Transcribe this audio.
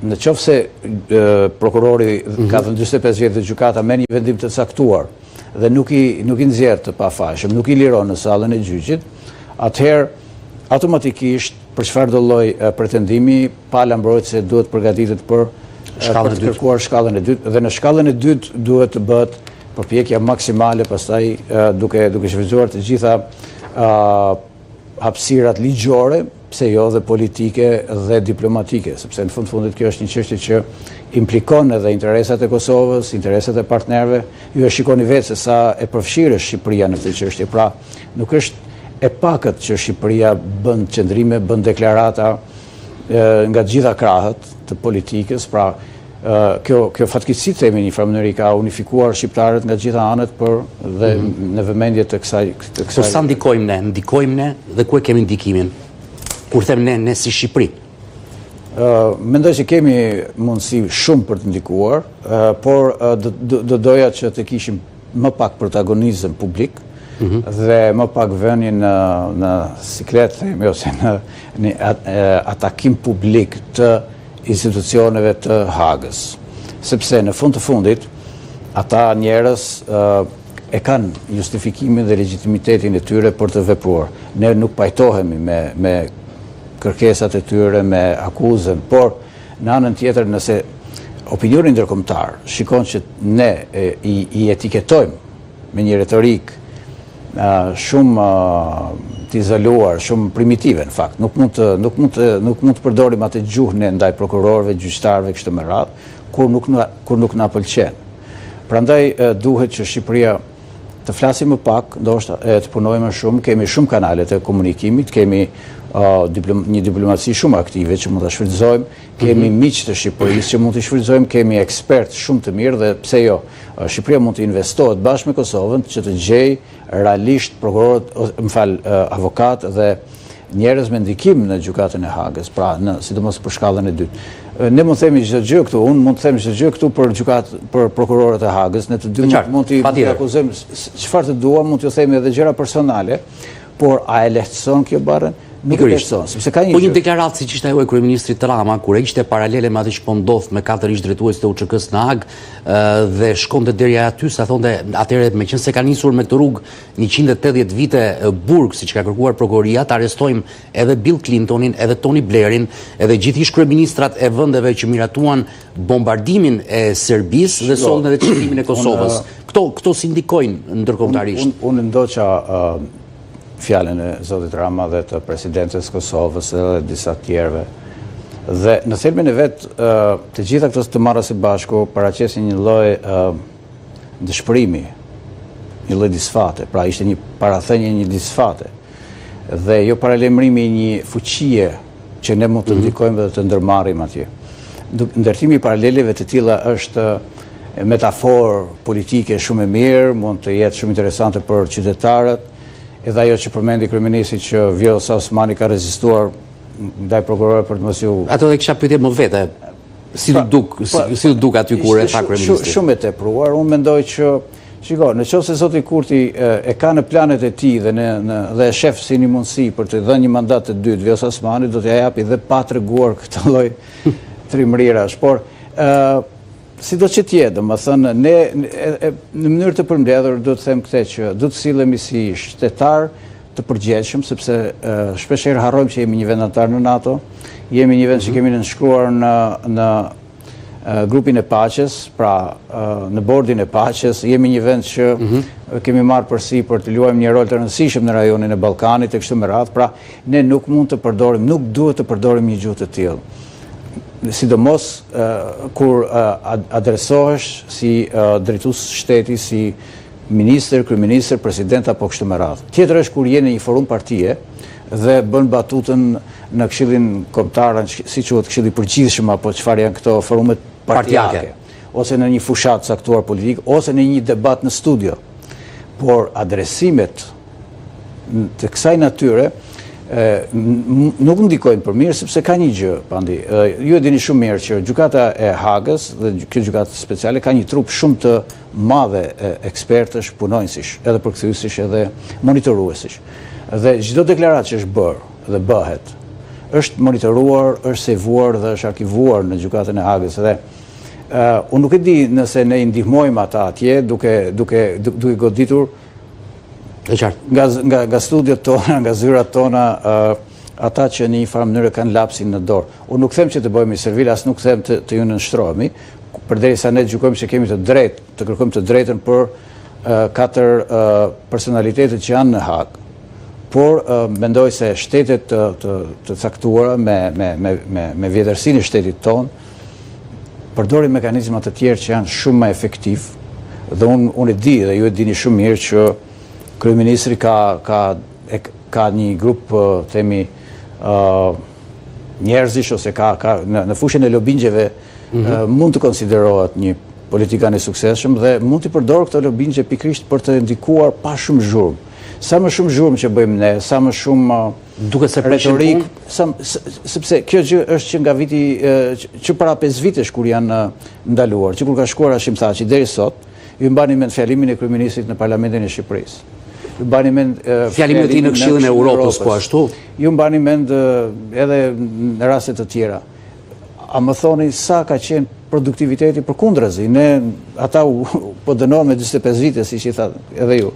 në qoftë se prokurori ka thënë 45 vjet dhe gjykata merr një vendim të caktuar dhe nuk i nxjerr të pafajshëm, nuk i liron në sallën e gjyqit, atëherë automatikisht për çfarë do lloj pretendimi pala mbrojtëse duhet përgatitet për të kërkuar shkallën e dytë dhe në shkallën e dytë duhet të bëhet përpjekja maksimale pastaj duke shfrytzuar të gjitha hapësirat ligjore, pse jo dhe politike dhe diplomatike, sepse në fundit kjo është një çështje që implikon edhe interesat e Kosovës, interesat e partnerëve. Ju e shikoni vetë se sa e përfshirë është Shqipëria në këtë çështje. Pra, nuk është e pakët që Shqipëria bën qëndrime, bën deklarata nga të gjitha krahët të politikës. Pra, kjo fatkeqësi themi një farë mënyrë ka unifikuar shqiptarët nga të gjitha anët dhe në vëmendje të kësaj. Po sa ndikojmë ne dhe ku e kemi ndikimin? Kur them ne si Shqipëri? Mendoj që kemi mundësi shumë për të ndikuar, por do doja që të kishim më pak protagonizëm publik dhe më pak vënie në siklet, themi, ose në atakim publik të institucioneve të Hagës. Sepse në fund të fundit, ata njerëz e kanë justifikimin dhe legitimitetin e tyre për të vepruar. Ne nuk pajtohemi me kërkesat e tyre, me akuzën, por në anën tjetër nëse opinioni ndërkombëtar shikon që ne i etiketojmë me një retorik shumë të izoluar, shumë primitive në fakt. Nuk mund të përdorim atë gjuhën ndaj prokurorëve, gjyqtarëve kështu me radhë, kur nuk na pëlqen. Prandaj duhet që Shqipëria të flasim më pak, ndoshta të punojmë më shumë, kemi shumë kanale të komunikimit, kemi një diplomaci shumë aktive që mund të shfrytëzojmë, kemi miq të Shqipërisë që mund të shfrytëzojmë, kemi ekspertë shumë të mirë dhe pse jo, Shqipëria mund të investohet bashkë me Kosovën që të gjej realisht prokurorët, avokatë dhe njerëz me ndikim në gjykatën e Hagës, pra sidomos për shkallën e dytë. Ne mund të themi çdo gjë këtu, unë mund të them çdo gjë këtu për prokurorët e Hagës, ne të dy mund t'i akuzojmë çfarë të duam, mund t'ju themi edhe gjëra personale, por a e lehtëson kjo barën? Nuk e lehtëson, sepse ka një deklaratë siç ishte ajo e kryeministrit Rama, kur e ishte paralele me atë që po ndodh me 4 ish drejtues të UÇK-s në Hagë dhe shkonte deri aty, sa thonte atëherë meqense ka nisur me këtë rrugë 180 vite burg, siç ka kërkuar prokuroria, të arrestojmë edhe Bill Clintonin, edhe Tony Blairin, edhe gjithë ish kryeministrat e vendeve që miratuan bombardimin e Serbisë dhe sollën edhe çlimin e Kosovës. Këto si ndikojnë ndërkombëtarisht? Unë ndoqa fjalën e zotit Rama dhe të presidentes Kosovës dhe disa tjerëve. Dhe në thelbin e vetë, të gjitha këto të marrë së bashku paraqesin një lloj dëshpërimi, një lloj disfate, pra ishte një parathënie, një disfate. Dhe jo paralajmërimi një fuqie që ne mund të ndikojmë dhe të ndërmarrim atje. Ndërtimi i paraleleve të tilla është metaforë politike shumë e mirë, mund të jetë shumë interesante për qytetarët. Edhe ajo që përmendi kryeministri që Vjosa Osmani ka rezistuar ndaj prokurorëve për të mos ju... Ato dhe kisha pyetje më vete, si do duk aty kur e tha kryeministri? Shumë e tepruar, unë mendoj që, shiko, nëse zoti Kurti e ka në planet e tij dhe shef si një mundësi për të dhënë një mandat të dytë Vjosa Osmani, do t'ja japi dhe pa treguar këtë lloj trimërirash, por si do që tjetë, domethënë, ne në mënyrë të përmbledhur do të them këtë që do të sillemi si shtetar të përgjegjshëm, sepse shpeshherë harrojmë që jemi një vend antar në NATO, jemi një vend që kemi nënshkruar në grupin e paqes, pra në bordin e paqes, jemi një vend që kemi marrë përsi për të luajmë një rol të rëndësishëm në rajonin e Ballkanit e kështu me radhë, pra ne nuk mund të përdorim, nuk duhet të përdorim një gjuhë të tillë. Sidomos kur adresohesh si drejtues shteti, si ministër, kryeministër, president apo kështu me radhë. Tjetër është kur je në një forum partie dhe bën batutën në Këshillin Kombëtar, si quhet Këshilli i Përgjithshëm apo çfarë janë këto forumet partijake, ose në një fushat caktuar politik, ose në një debat në studio. Por adresimet të kësaj natyre nuk ndikojnë për mirë, sepse ka një gjë, pandi. Ju e dini shumë mirë që gjykata e Hagës dhe kjo gjykatë speciale ka një trup shumë të madhe ekspertësh, punonjësish, edhe përkthyesish, edhe monitoruesish. Dhe çdo deklaratë që është bërë dhe bëhet, është monitoruar, është sevuar dhe është arkivuar në gjykatën e Hagës. Dhe unë nuk e di nëse ne i ndihmojmë ata atje duke goditur nga studiot tona, nga zyrat tona, ata që në një farë mënyrë kanë lapsin në dorë. Unë nuk them që të bëjmë i servil, as nuk them të ju nënshtrohemi, përderisa ne gjykojmë që kemi të kërkojmë të drejtën për 4 personalitetet që janë në Hagë. Por mendoj se shtetet të caktuara me vjetërsinë e shtetit tonë përdorin mekanizma të tjerë që janë shumë më efektiv, dhe unë e di dhe ju e dini shumë mirë që kryeministri ka një grup themi njerëzish ose në fushën e lobingjeve mund të konsiderohet një politikan i suksesshëm dhe mund të përdorë këto lobingje pikrisht për të ndikuar pa shumë zhurmë. Sa më shumë zhurmë që bëjmë ne, sa më shumë retorik, sepse kjo gjë është që nga viti që para 5 vitesh kur janë ndaluar, që kur ka shkuar Hashim Thaçi deri sot, ju mbani mend fjalimin e kryeministrit në Parlamentin e Shqipërisë. Ju mbani mend fjalimin e tij në Këshillin e Europës, po ashtu. Ju mbani mend edhe në raste të tjera. A më thoni sa ka qenë produktiviteti përkundrazi? Ne ata po dënohen me 45 vite, siç i thatë edhe ju.